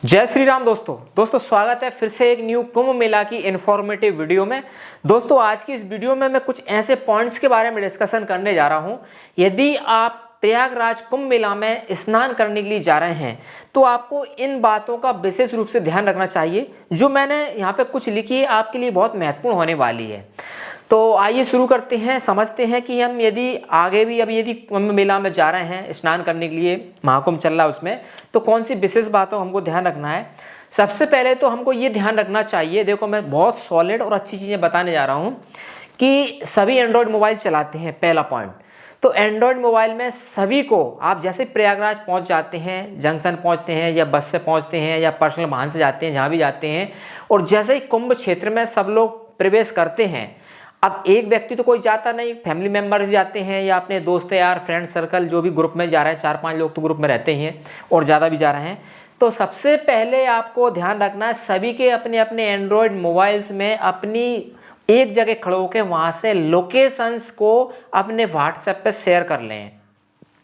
जय श्री राम दोस्तों स्वागत है फिर से एक न्यू कुंभ मेला की इन्फॉर्मेटिव वीडियो में। दोस्तों आज की इस वीडियो में मैं कुछ ऐसे पॉइंट्स के बारे में डिस्कशन करने जा रहा हूं। यदि आप प्रयागराज कुंभ मेला में स्नान करने के लिए जा रहे हैं तो आपको इन बातों का विशेष रूप से ध्यान रखना चाहिए। जो मैंने यहाँ पे कुछ लिखी है आपके लिए बहुत महत्वपूर्ण होने वाली है। तो आइए शुरू करते हैं, समझते हैं कि हम यदि आगे भी अब यदि कुंभ मेला में जा रहे हैं स्नान करने के लिए, महाकुंभ चल रहा है उसमें, तो कौन सी विशेष बातों हमको ध्यान रखना है। सबसे पहले तो हमको ये ध्यान रखना चाहिए, देखो मैं बहुत सॉलिड और अच्छी चीज़ें बताने जा रहा हूँ कि सभी एंड्रॉयड मोबाइल चलाते हैं। पहला पॉइंट तो एंड्रॉयड मोबाइल में सभी को, आप जैसे प्रयागराज पहुंच जाते हैं, जंक्शन पहुंचते हैं या बस से पहुंचते हैं या पर्सनल वाहन से जाते हैं, जहाँ भी जाते हैं, और जैसे ही कुंभ क्षेत्र में सब लोग प्रवेश करते हैं, अब एक व्यक्ति तो कोई जाता नहीं, फैमिली मेम्बर्स जाते हैं या अपने दोस्त यार फ्रेंड सर्कल जो भी ग्रुप में जा रहे हैं, 4-5 लोग तो ग्रुप में रहते ही हैं और ज़्यादा भी जा रहे हैं। तो सबसे पहले आपको ध्यान रखना है सभी के अपने अपने एंड्रॉयड मोबाइल्स में अपनी एक जगह खड़े होकर वहाँ से लोकेशंस को अपने व्हाट्सएप पे शेयर कर लें।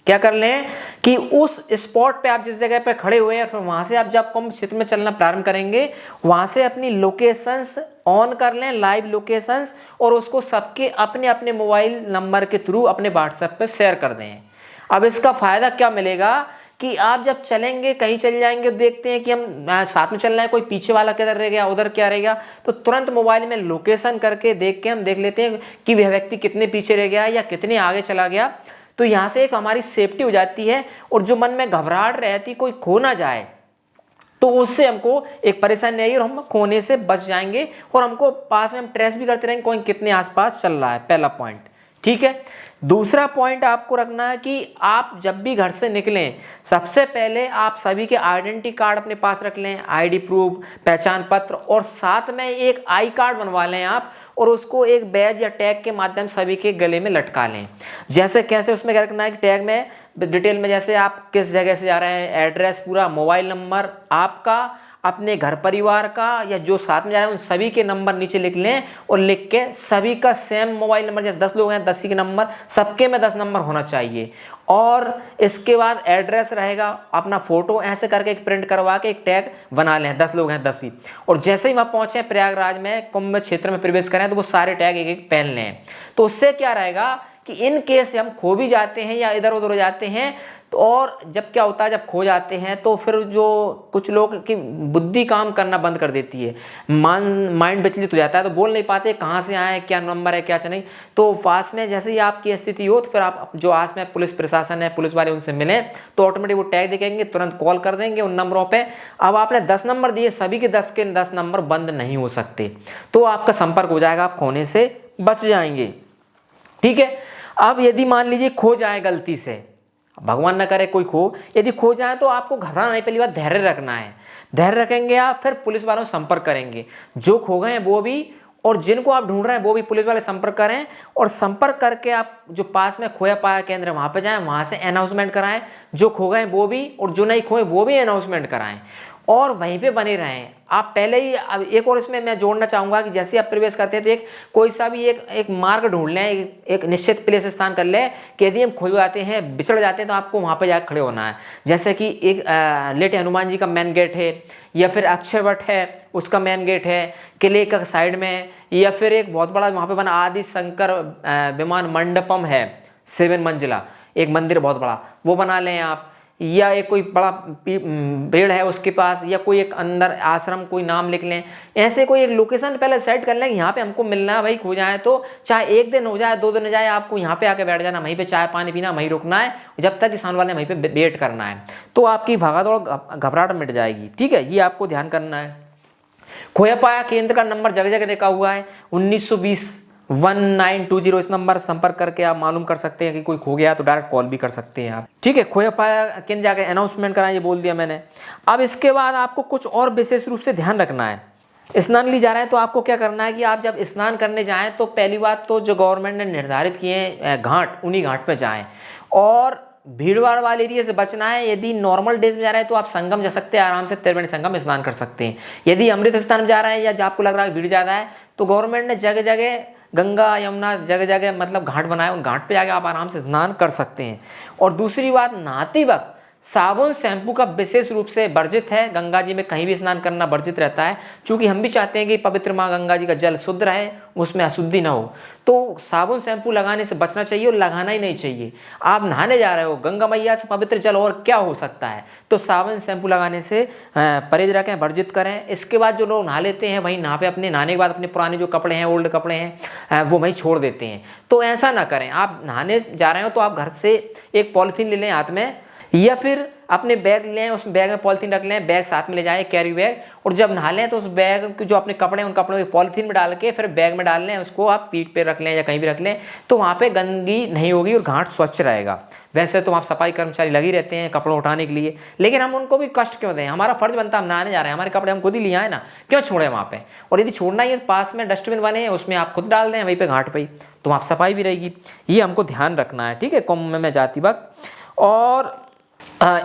क्या कर लें कि उस स्पॉट पे आप जिस जगह पे खड़े हुए हैं, फिर वहां से आप जब कुंभ क्षेत्र में चलना प्रारंभ करेंगे वहां से अपनी लोकेशंस ऑन कर लें, लाइव लोकेशंस, और उसको सबके अपने अपने मोबाइल नंबर के थ्रू अपने व्हाट्सएप पे शेयर कर दें। अब इसका फायदा क्या मिलेगा कि आप जब चलेंगे, कहीं चल जाएंगे, देखते हैं कि हम साथ में चल रहे हैं, कोई पीछे वाला किधर रह गया, उधर क्या रह गया, तो तुरंत मोबाइल में लोकेशन करके देख के हम देख लेते हैं कि वह व्यक्ति कितने पीछे रह गया या कितने आगे चला गया। तो यहाँ से एक हमारी सेफ्टी हो जाती है, और जो मन में घबराहट रहती कोई खो ना जाए, तो उससे हमको एक परेशानी नहीं है और हम खोने से बच जाएंगे, और हमको पास में हम ट्रेस भी करते रहेंगे कौन कितने आसपास चल रहा है। पहला पॉइंट, ठीक है। दूसरा पॉइंट आपको रखना है कि आप जब भी घर से निकलें सबसे पहले आप सभी के आइडेंटिटी कार्ड अपने पास रख लें, आईडी प्रूफ, पहचान पत्र, और साथ में एक आई कार्ड बनवा लें आप, और उसको एक बैज या टैग के माध्यम सभी के गले में लटका लें। जैसे कैसे उसमें क्या रखना है कि टैग में डिटेल में जैसे आप किस जगह से जा रहे हैं, एड्रेस पूरा, मोबाइल नंबर आपका, अपने घर परिवार का या जो साथ में जा रहे हैं उन सभी के नंबर नीचे लिख लें, और लिख के सभी का सेम मोबाइल नंबर, जैसे 10 लोग हैं 10 ही के नंबर, सबके में 10 नंबर होना चाहिए। और इसके बाद एड्रेस रहेगा, अपना फोटो ऐसे करके एक प्रिंट करवा के एक टैग बना लें, 10 लोग हैं 10 ही। और जैसे ही वहाँ पहुँचे प्रयागराज में कुंभ क्षेत्र में प्रवेश करें तो वो सारे टैग एक एक पहन लें। तो उससे क्या रहेगा कि इन केस हम खो भी जाते हैं या इधर उधर हो जाते हैं, तो और जब क्या होता है जब खो जाते हैं तो फिर जो कुछ लोग की बुद्धि काम करना बंद कर देती है, माइंड विचलित हो जाता है, तो बोल नहीं पाते कहाँ से आए, क्या नंबर है क्या नहीं। तो पास में जैसे ही आपकी स्थिति हो तो फिर आप जो आस में पुलिस प्रशासन है, पुलिस वाले, उनसे मिलें तो ऑटोमेटिक वो टैग दिखेंगे, तुरंत कॉल कर देंगे उन नंबरों पर। अब आपने 10 नंबर दिए, सभी के 10 नंबर बंद नहीं हो सकते, तो आपका संपर्क हो जाएगा, आप खोने से बच जाएंगे, ठीक है। अब यदि मान लीजिए खो जाए गलती से, भगवान ना करे कोई खो, यदि खो जाए तो आपको घबराना नहीं, पहली बात धैर्य रखना है। धैर्य रखेंगे आप, फिर पुलिस वालों से संपर्क करेंगे, जो खो गए हैं वो भी और जिनको आप ढूंढ रहे हैं वो भी पुलिस वाले संपर्क करें, और संपर्क करके आप जो पास में खोया पाया केंद्र वहां पे जाएं, वहां से अनाउंसमेंट कराएं, जो खो गए वो भी और जो नहीं खोए वो भी अनाउंसमेंट कराएं, और वहीं पे बने रहें आप। पहले ही अब एक और इसमें मैं जोड़ना चाहूंगा कि जैसे आप प्रवेश करते हैं तो एक कोई सा भी एक मार्ग ढूंढ लें, एक निश्चित प्लेस स्थान कर लें कि यदि हम खो जाते हैं, बिछड़ जाते हैं, तो आपको वहां पे जाकर खड़े होना है। जैसे कि एक लेटे हनुमान जी का मेन गेट है, या फिर अक्षरवट है उसका मेन गेट है, किले का साइड में, या फिर एक बहुत बड़ा वहां पे बना आदि शंकर विमान मंडपम है, 7 मंजिला एक मंदिर बहुत बड़ा, वो बना लें आप। या एक कोई बड़ा पेड़ है उसके पास, या कोई एक अंदर आश्रम कोई नाम लिख लें, ऐसे कोई एक लोकेशन पहले सेट कर लें कि यहाँ पे हमको मिलना है भाई। खो जाए तो चाहे 1 दिन हो जाए 2 दिन हो जाए, आपको यहाँ पे आके बैठ जाना, वहीं पे चाय पानी पीना, वहीं रुकना है जब तक किसान वाले वहीं पे वेट करना है, तो आपकी भागादौड़ घबराहट मिट जाएगी, ठीक है। ये आपको ध्यान करना है। खोया पाया केंद्र का नंबर जगह जगह देखा हुआ है, 1920 इस नंबर संपर्क करके आप मालूम कर सकते हैं कि कोई खो गया तो डायरेक्ट कॉल भी कर सकते हैं आप, ठीक है। खोया पाया केंद्र जाके अनाउंसमेंट कराएं, ये बोल दिया मैंने। अब इसके बाद आपको कुछ और विशेष रूप से ध्यान रखना है। स्नान लिए जा रहे हैं तो आपको क्या करना है कि आप जब स्नान करने जाएं तो पहली बात तो जो गवर्नमेंट ने निर्धारित किए हैं घाट, उन्हीं घाट पे जाएं, और भीड़ भाड़ वाले एरिया से बचना है। यदि नॉर्मल डेज में जा रहे हैं तो आप संगम जा सकते हैं, आराम से त्रिवेणी संगम में स्नान कर सकते हैं। यदि अमृत स्थान में जा रहे हैं या आपको लग रहा है भीड़ ज़्यादा है, तो गवर्नमेंट ने जगह जगह गंगा यमुना जगह जगह मतलब घाट बनाए, उन घाट पे जाके आप आराम से स्नान कर सकते हैं। और दूसरी बात, नहाते वक्त साबुन शैम्पू का विशेष रूप से वर्जित है। गंगा जी में कहीं भी स्नान करना वर्जित रहता है, क्योंकि हम भी चाहते हैं कि पवित्र माँ गंगा जी का जल शुद्ध रहे, उसमें अशुद्धि ना हो। तो साबुन शैम्पू लगाने से बचना चाहिए और लगाना ही नहीं चाहिए। आप नहाने जा रहे हो, गंगा मैया से पवित्र जल और क्या हो सकता है, तो साबुन शैम्पू लगाने से परहेज रखें, वर्जित करें। इसके बाद जो लोग नहा लेते हैं वहीं नहा पे अपने नहाने के बाद अपने पुराने जो कपड़े हैं, ओल्ड कपड़े हैं, वो वहीं छोड़ देते हैं। तो ऐसा ना करें। आप नहाने जा रहे हो तो आप घर से एक पॉलीथीन ले लें हाथ में, या फिर अपने बैग लें, उस बैग में पॉलीथीन रख लें, बैग साथ में ले जाएं, कैरी बैग, और जब नहा लें तो उस बैग के जो अपने कपड़े हैं उन कपड़ों को पॉलीथीन में डाल के फिर बैग में डाल लें, उसको आप पीठ पे रख लें या कहीं भी रख लें, तो वहाँ पे गंदगी नहीं होगी और घाट स्वच्छ रहेगा। वैसे तो वहाँ सफाई कर्मचारी लगे रहते हैं कपड़ों उठाने के लिए, लेकिन हम उनको भी कष्ट क्यों दें? हमारा फर्ज बनता है, हम नहाने जा रहे हैं, हमारे कपड़े हम खुद ही लिए आए ना, क्यों छोड़े वहाँ पे? और यदि छोड़ना ही है, पास में डस्टबिन बने हैं, उसमें आप खुद डाल दें वहीं पे घाट पे ही, तो वहाँ सफाई भी रहेगी। ये हमको ध्यान रखना है, ठीक है, कुंभ में जाती वक्त। और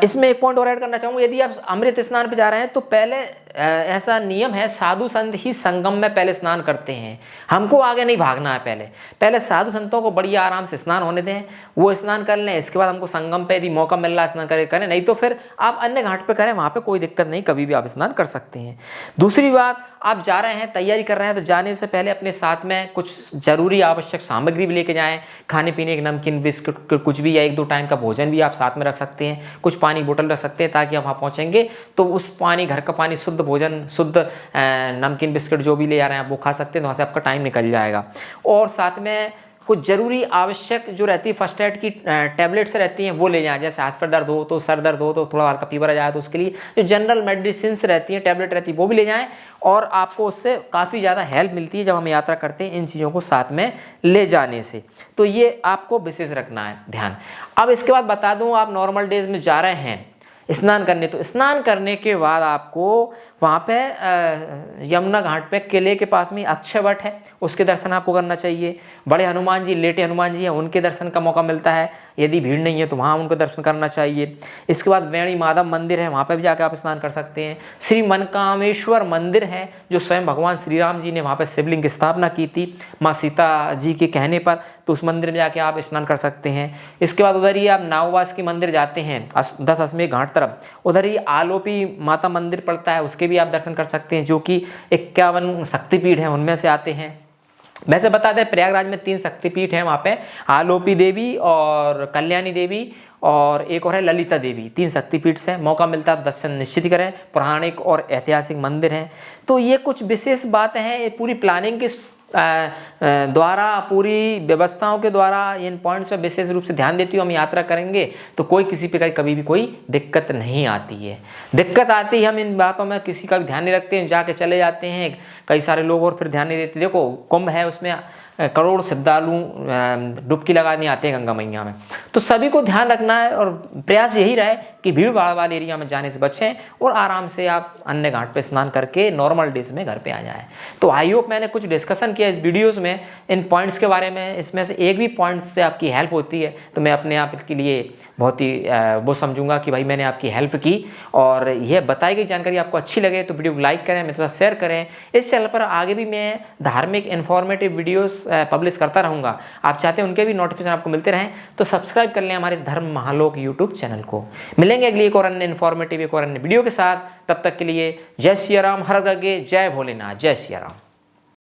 इसमें एक पॉइंट और ऐड करना चाहूँगा, यदि आप अमृत स्नान पे जा रहे हैं तो पहले ऐसा नियम है, साधु संत ही संगम में पहले स्नान करते हैं, हमको आगे नहीं भागना है। पहले साधु संतों को बढ़िया आराम से स्नान होने दें, वो स्नान कर लें, इसके बाद हमको संगम पे यदि मौका मिल रहा है स्नान करें, नहीं तो फिर आप अन्य घाट पे करें, वहाँ पे कोई दिक्कत नहीं, कभी भी आप स्नान कर सकते हैं। दूसरी बात, आप जा रहे हैं, तैयारी कर रहे हैं, तो जाने से पहले अपने साथ में कुछ जरूरी आवश्यक सामग्री भी लेके जाएं, खाने पीने के नमकीन, बिस्कुट, कुछ भी, या 1-2 टाइम का भोजन भी आप साथ में रख सकते हैं, कुछ पानी बोतल रख सकते हैं, ताकि आप वहाँ पहुँचेंगे तो उस पानी, घर का पानी, शुद्ध भोजन, शुद्ध नमकीन, बिस्कुट जो भी ले जा रहे हैं आप वो खा सकते हैं, तो वहाँ से आपका टाइम निकल जाएगा। और साथ में कुछ जरूरी आवश्यक जो रहती है फर्स्ट एड की टैबलेट्स रहती हैं वो ले जाएं, जैसे हाथ पर दर्द हो तो, सर दर्द हो तो, थोड़ा हल्का फीवर आ जाए तो उसके लिए जो जनरल मेडिसिन रहती हैं, टैबलेट रहती है, वो भी ले जाएं, और आपको उससे काफ़ी ज़्यादा हेल्प मिलती है जब हम यात्रा करते हैं इन चीज़ों को साथ में ले जाने से। तो ये आपको विशेष रखना है ध्यान। अब इसके बाद बता दूँ, आप नॉर्मल डेज में जा रहे हैं स्नान करने, तो स्नान करने के बाद आपको वहाँ पे यमुना घाट पे किले के पास में अक्षय वट है, उसके दर्शन आपको करना चाहिए। बड़े हनुमान जी, लेटे हनुमान जी हैं, उनके दर्शन का मौका मिलता है, यदि भीड़ नहीं है तो वहाँ उनको दर्शन करना चाहिए। इसके बाद वेणी माधव मंदिर है, वहाँ पे भी जाकर आप स्नान कर सकते हैं। श्री मनकामेश्वर मंदिर है, जो स्वयं भगवान श्री राम जी ने वहाँ पे शिवलिंग की स्थापना की थी माँ सीता जी के कहने पर, तो उस मंदिर में जाके आप स्नान कर सकते हैं। इसके बाद उधर ही आप नाववास की मंदिर जाते हैं 10 अश्वमेध घाट तरफ, उधर ही आलोपी माता मंदिर पड़ता है, उसके भी आप दर्शन कर सकते हैं, जो कि 51 शक्तिपीठ हैं उनमें से आते हैं। वैसे बता दें, प्रयागराज में 3 शक्तिपीठ हैं, वहाँ पे आलोपी देवी और कल्याणी देवी और एक और है ललिता देवी, 3 शक्तिपीठ से मौका मिलता है दर्शन निश्चित करें। पौराणिक और ऐतिहासिक मंदिर हैं। तो ये कुछ विशेष बातें हैं, ये पूरी प्लानिंग के द्वारा, पूरी व्यवस्थाओं के द्वारा इन पॉइंट्स पर विशेष रूप से ध्यान देती हूँ। हम यात्रा करेंगे तो कोई किसी प्रकार कभी भी कोई दिक्कत नहीं आती है। दिक्कत आती है हम इन बातों में किसी का भी ध्यान नहीं रखते हैं, जाके चले जाते हैं कई सारे लोग और फिर ध्यान नहीं देते। देखो कुंभ है, उसमें करोड़ श्रद्धालु डुबकी लगाने आते हैं गंगा मैया में, तो सभी को ध्यान रखना है और प्रयास यही रहे कि भीड़ भाड़ वाले एरिया में जाने से बचें और आराम से आप अन्य घाट पे स्नान करके नॉर्मल डेज में घर पे आ जाएं। तो आई होप मैंने कुछ डिस्कशन किया इस वीडियोस में इन पॉइंट्स के बारे में, इसमें से एक भी पॉइंट से आपकी हेल्प होती है तो मैं अपने आप के लिए बहुत ही वो समझूंगा कि भाई मैंने आपकी हेल्प की। और यह बताई गई जानकारी आपको अच्छी लगे तो वीडियो को लाइक करें, मेरे साथ शेयर करें। इस चैनल पर आगे भी मैं धार्मिक इन्फॉर्मेटिव वीडियोस पब्लिश करता रहूँगा। आप चाहते हैं उनके भी नोटिफिकेशन आपको मिलते रहें तो सब्सक्राइब कर लें हमारे इस धर्म महालोक यूट्यूब चैनल को। मिलेंगे अगली एक और अन्य इन्फॉर्मेटिव एक और अन्य वीडियो के साथ, तब तक के लिए जय सिया राम, हर गगे जय भोलेनाथ, जय सिया राम।